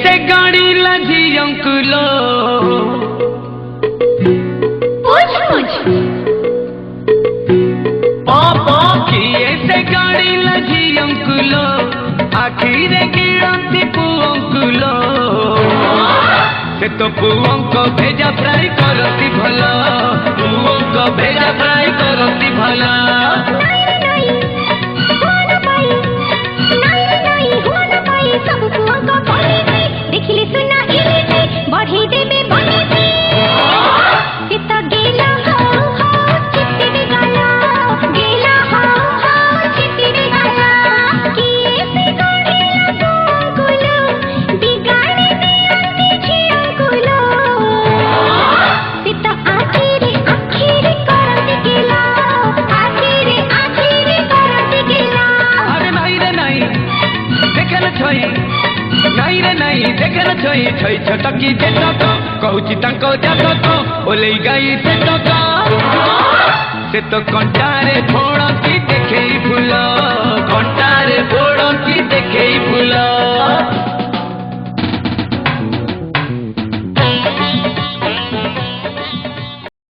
से गाड़ी लजी अंकुलो पापा किए से गाड़ी लजी अंकुलो आखिर गिरती पुअंकुलो से तो पुअंको भेजा फ्राई करती भला पुअंको भेजा फ्राई करती भला देखिले सुना बढ़ी देवे गेला चिट्टी गाला गेला चिट्टी गाला किए से गाड़ेला अंकुलो बिगाड़े दिया अंकुलो सीता आखिरी करत गेला आखिरी करत गेला अरे नहीं रे नहीं देखल छोई नहीं रे नहीं देखल छोई छोई छटकी जेटक कहूची तांको जातक ओले गाई सेटक से तो कंटारे फोड़ की देखे फूल